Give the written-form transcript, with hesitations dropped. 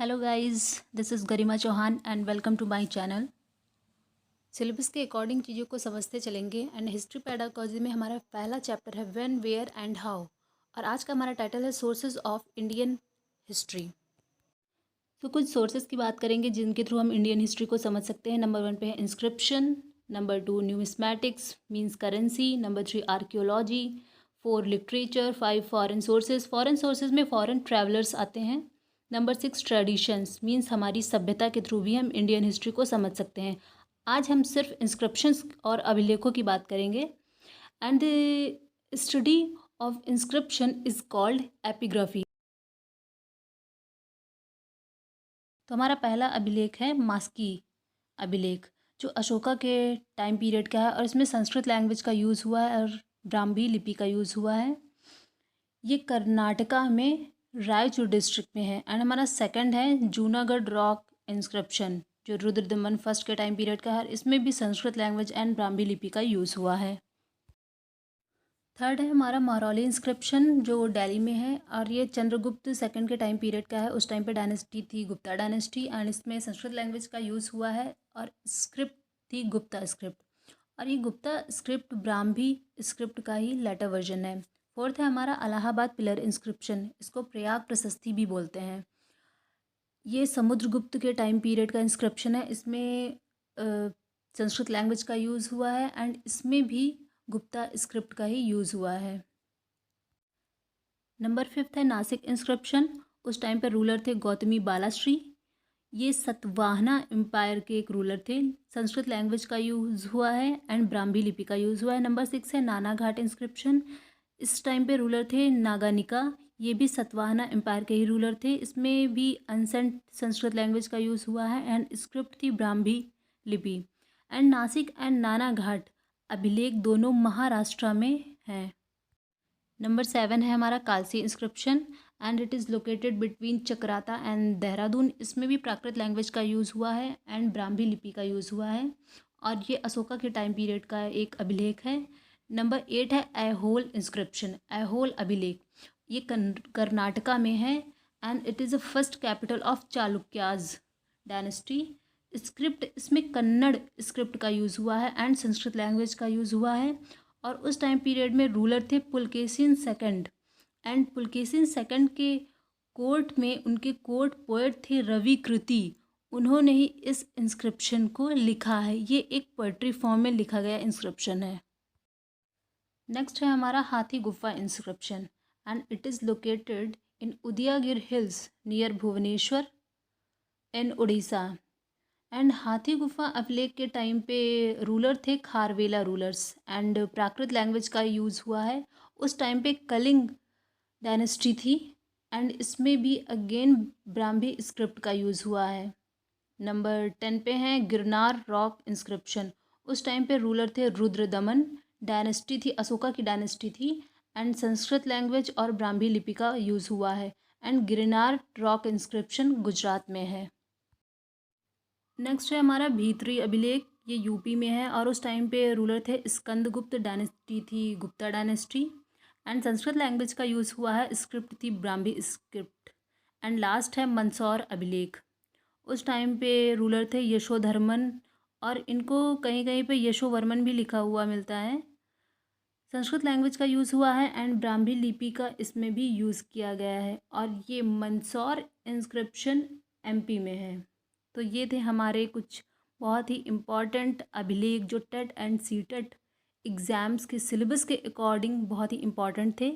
Hello guys, this is Garima Chauhan and welcome to my channel. Syllabus के according चीज़ों को समझते चलेंगे एंड हिस्ट्री पेडागॉजी में हमारा पहला चैप्टर है व्हेन, वेयर एंड हाउ, और आज का हमारा टाइटल है सोर्सेज ऑफ इंडियन हिस्ट्री। तो कुछ सोर्सेज की बात करेंगे जिनके थ्रू हम इंडियन हिस्ट्री को समझ सकते हैं। नंबर 1 पे है inscription, number 2 numismatics means currency, number 3 archaeology, 4 literature, 5 foreign sources. Foreign sources में फॉरेन ट्रैवलर्स आते हैं। नंबर 6 ट्रेडिशंस मीन्स हमारी सभ्यता के थ्रू भी हम इंडियन हिस्ट्री को समझ सकते हैं। आज हम सिर्फ इंस्क्रिप्शंस और अभिलेखों की बात करेंगे। And the study of inscription is called epigraphy. तो हमारा पहला अभिलेख है मास्की अभिलेख, जो अशोका के टाइम पीरियड का है और इसमें संस्कृत लैंग्वेज का यूज़ हुआ है और ब्राह्मी लिपि का यूज़ हुआ है। ये कर्नाटका में रायचूर डिस्ट्रिक्ट में है। एंड हमारा सेकंड है जूनागढ़ रॉक इंस्क्रिप्शन, जो रुद्रदमन फर्स्ट के टाइम पीरियड का है। इसमें भी संस्कृत लैंग्वेज एंड ब्राह्मी लिपि का यूज़ हुआ है। थर्ड है हमारा महरौली इंस्क्रिप्शन, जो दिल्ली में है और ये चंद्रगुप्त सेकंड के टाइम पीरियड का है। उस टाइम पे डायनेस्टी थी गुप्ता डायनेस्टी एंड इसमें संस्कृत लैंग्वेज का यूज़ हुआ है और स्क्रिप्ट थी गुप्ता स्क्रिप्ट, और ये गुप्ता स्क्रिप्ट ब्राह्मी स्क्रिप्ट का ही लेटर वर्जन है। फोर्थ है हमारा इलाहाबाद पिलर इंस्क्रिप्शन, इसको प्रयाग प्रशस्ति भी बोलते हैं। ये समुद्रगुप्त के टाइम पीरियड का इंस्क्रिप्शन है। इसमें संस्कृत लैंग्वेज का यूज़ हुआ है एंड इसमें भी गुप्ता स्क्रिप्ट का ही यूज़ हुआ है। नंबर 5 है नासिक इंस्क्रिप्शन। उस टाइम पर रूलर थे गौतमी बालाश्री। ये सतवाहना एम्पायर के एक रूलर थे। संस्कृत लैंग्वेज का यूज़ हुआ है एंड ब्राह्मी लिपि का यूज़ हुआ है। नंबर 6 है नाना घाट इंस्क्रिप्शन। इस टाइम पे रूलर थे नागानिका। ये भी सतवाहना एम्पायर के ही रूलर थे। इसमें भी अनसेंट संस्कृत लैंग्वेज का यूज़ हुआ है एंड स्क्रिप्ट थी ब्राह्मी लिपि। एंड नासिक एंड नाना घाट अभिलेख दोनों महाराष्ट्र में हैं। नंबर 7 है हमारा Kalsi inscription and it is located between Chakrata and Dehradun. इसमें भी प्राकृत लैंग्वेज का यूज़ हुआ है एंड ब्राह्मी लिपि का यूज़ हुआ है और ये अशोका के टाइम पीरियड का एक अभिलेख है। नंबर 8 है ऐहोल इंस्क्रिप्शन, ऐहोल अभिलेख। ये कर्नाटका में है and it is the first capital of Chalukyas dynasty. Script इसमें कन्नड़ स्क्रिप्ट का यूज़ हुआ है एंड संस्कृत लैंग्वेज का यूज़ हुआ है और उस टाइम पीरियड में रूलर थे Pulakeshin second and Pulakeshin second के कोर्ट में उनके कोर्ट पोएट थे रवि कृति। उन्होंने ही इस इंस्क्रिप्शन को लिखा है। ये एक पोएट्री फॉर्म में लिखा गया इंस्क्रिप्शन है। नेक्स्ट है हमारा Hathi Gufa inscription and it is located in Udayagiri hills near Bhubaneswar in Orissa. And Hathi Gufa अभिलेख के टाइम पे रूलर थे Kharavela rulers and Prakrit language का यूज़ हुआ है। उस टाइम पे कलिंग डायनेस्टी थी एंड इसमें भी अगेन ब्राह्मी स्क्रिप्ट का यूज़ हुआ है। नंबर 10 पे हैं गिरनार रॉक इंस्क्रिप्शन। उस टाइम पे रूलर थे रुद्रदमन, डायनेस्टी थी अशोका की डायनेस्टी थी एंड संस्कृत लैंग्वेज और ब्राह्मी लिपि का यूज़ हुआ है and Girnar rock inscription Gujarat में है। नेक्स्ट है हमारा भीतरी अभिलेख, ये यूपी में है और उस टाइम पे रूलर थे स्कंदगुप्त, डायनेस्टी थी Gupta dynasty and Sanskrit language का यूज़ हुआ है, स्क्रिप्ट थी ब्राह्मी स्क्रिप्ट। एंड लास्ट है मंदसौर अभिलेख। उस टाइम पे रूलर थे यशोधर्मन और इनको कहीं कहीं पे यशोवर्मन भी लिखा हुआ मिलता है। संस्कृत लैंग्वेज का यूज़ हुआ है एंड ब्राह्मी लिपि का इसमें भी यूज़ किया गया है और ये मंदसौर इंस्क्रिप्शन एमपी में है। तो ये थे हमारे कुछ बहुत ही इम्पॉर्टेंट अभिलेख जो टेट एंड सीटेट एग्ज़ाम्स के सिलेबस के अकॉर्डिंग बहुत ही इम्पॉर्टेंट थे।